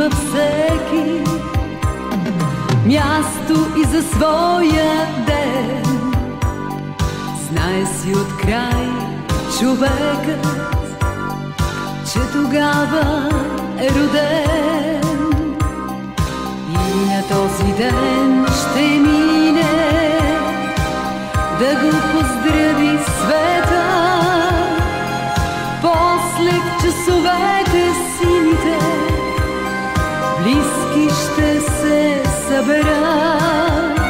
има всеки място и за своя ден. Знае си от край човекът, че тогава е роден. И на този ден ще мине да го поздрави света. После в часовете сините близки ще се съберат.